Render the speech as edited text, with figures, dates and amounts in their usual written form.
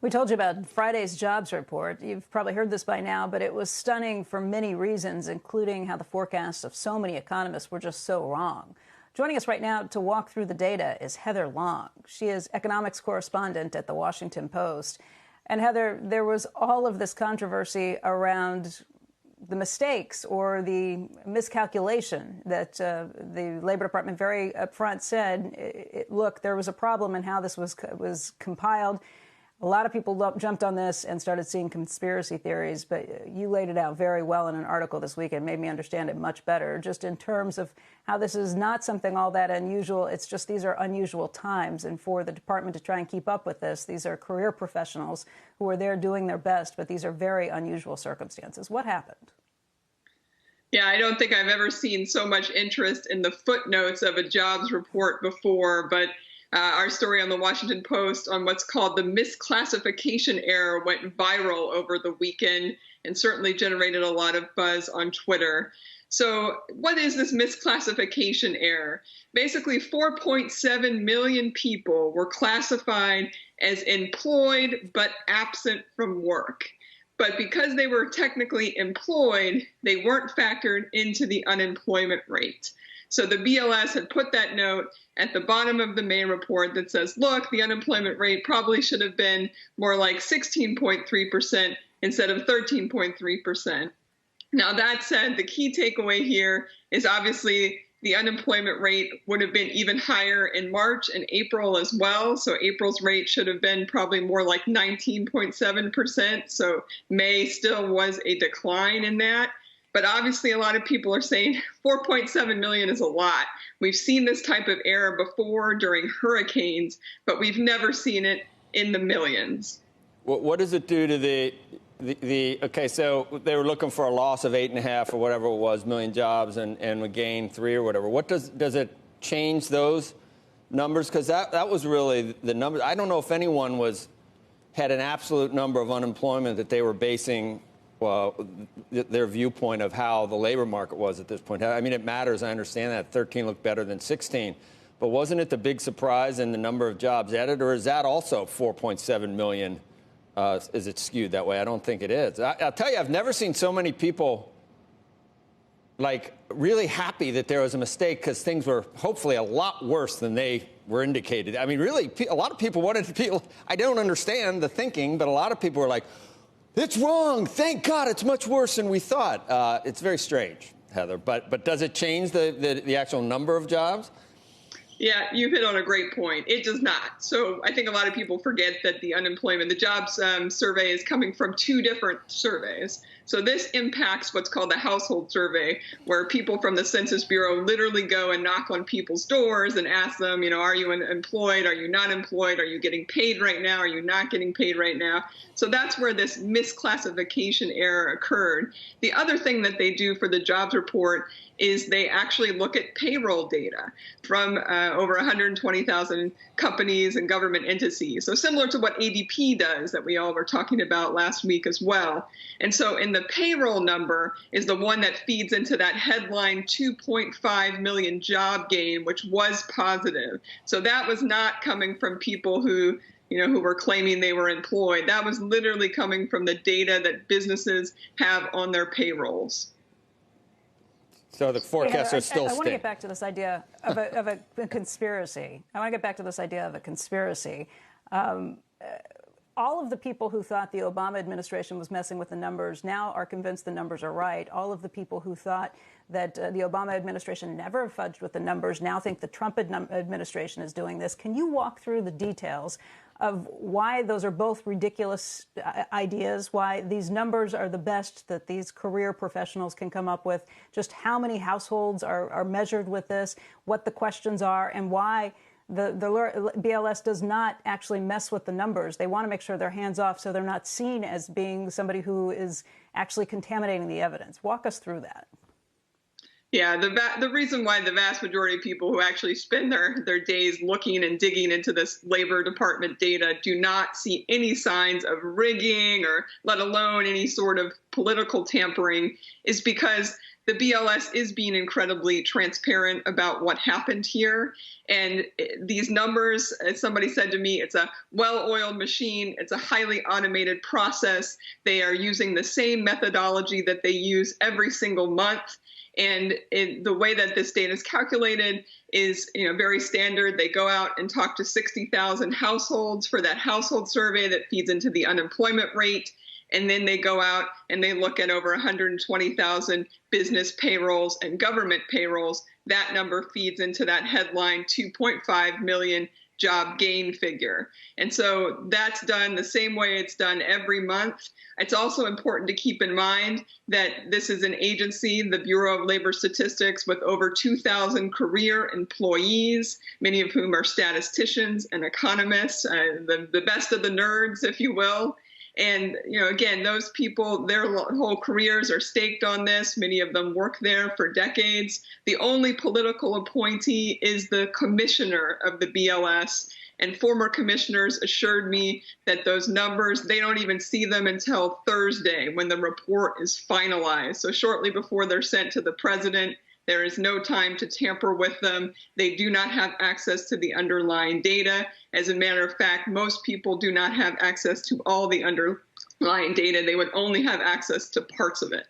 We told you about Friday's jobs report. You've probably heard this by now, but it was stunning for many reasons, including how the forecasts of so many economists were just so wrong. Joining us right now to walk through the data is Heather Long. She is economics correspondent at The Washington Post. And Heather, there was all of this controversy around the mistakes or the miscalculation that the Labor Department very upfront said, look, there was a problem in how this was compiled. A lot of people jumped on this and started seeing conspiracy theories, but you laid it out very well in an article this week and made me understand it much better, just in terms of how this is not something all that unusual. It's just these are unusual times. And for the department to try and keep up with this, these are career professionals who are there doing their best, but these are very unusual circumstances. What happened? Yeah, I don't think I've ever seen so much interest in the footnotes of a jobs report before, but our story on the Washington Post on what's called the misclassification error went viral over the weekend and certainly generated a lot of buzz on Twitter. So what is this misclassification error? Basically, 4.7 million people were classified as employed but absent from work. But because they were technically employed, they weren't factored into the unemployment rate. So the BLS had put that note at the bottom of the May report that says, look, the unemployment rate probably should have been more like 16.3% instead of 13.3%. Now, that said, the key takeaway here is obviously the unemployment rate would have been even higher in March and April as well. So April's rate should have been probably more like 19.7%. So May still was a decline in that. But obviously, a lot of people are saying 4.7 million is a lot. We've seen this type of error before during hurricanes, but we've never seen it in the millions. What does it do to the okay, so they were looking for a loss of 8.5 or whatever it was, million jobs, and we gained 3 or whatever. What does it change those numbers? Because that was really the number. I don't know if anyone had an absolute number of unemployment that they were basing their viewpoint of how the labor market was at this point. I mean, it matters. I understand that 13 looked better than 16. But wasn't it the big surprise in the number of jobs added? Or is that also 4.7 million? Is it skewed that way? I don't think it is. I'll tell you, I've never seen so many people like really happy that there was a mistake because things were hopefully a lot worse than they were indicated. I mean, really, a lot of people wanted to I don't understand the thinking, but a lot of people were like, it's wrong. Thank God it's much worse than we thought. It's very strange, Heather. But does it change the actual number of jobs? Yeah, you hit on a great point. It does not. So I think a lot of people forget that the jobs survey is coming from 2 different surveys. So this impacts what's called the household survey, where people from the Census Bureau literally go and knock on people's doors and ask them, are you employed? Are you not employed? Are you getting paid right now? Are you not getting paid right now? So that's where this misclassification error occurred. The other thing that they do for the jobs report is they actually look at payroll data from over 120,000 companies and government entities. So similar to what ADP does that we all were talking about last week as well. And so in the payroll number is the one that feeds into that headline 2.5 million job gain, which was positive. So that was not coming from people who were claiming they were employed. That was literally coming from the data that businesses have on their payrolls. So the forecasts are still I want to get back to this idea of a conspiracy. All of the people who thought the Obama administration was messing with the numbers now are convinced the numbers are right. All of the people who thought that the Obama administration never fudged with the numbers now think the Trump administration is doing this. Can you walk through the details of why those are both ridiculous ideas, why these numbers are the best that these career professionals can come up with, just how many households are measured with this, what the questions are, and why the BLS does not actually mess with the numbers. They want to make sure they're hands off so they're not seen as being somebody who is actually contaminating the evidence. Walk us through that. Yeah, the reason why the vast majority of people who actually spend their days looking and digging into this Labor Department data do not see any signs of rigging or let alone any sort of political tampering is because the BLS is being incredibly transparent about what happened here. And these numbers, as somebody said to me, it's a well-oiled machine. It's a highly automated process. They are using the same methodology that they use every single month. And the way that this data is calculated is, very standard. They go out and talk to 60,000 households for that household survey that feeds into the unemployment rate. And then they go out and they look at over 120,000 business payrolls and government payrolls. That number feeds into that headline 2.5 million job gain figure. And so that's done the same way it's done every month. It's also important to keep in mind that this is an agency, the Bureau of Labor Statistics, with over 2,000 career employees, many of whom are statisticians and economists, the best of the nerds, if you will. And, again, those people, their whole careers are staked on this. Many of them work there for decades. The only political appointee is the commissioner of the BLS. And former commissioners assured me that those numbers, they don't even see them until Thursday when the report is finalized. So shortly before they're sent to the president, there is no time to tamper with them. They do not have access to the underlying data. As a matter of fact, most people do not have access to all the underlying data. They would only have access to parts of it.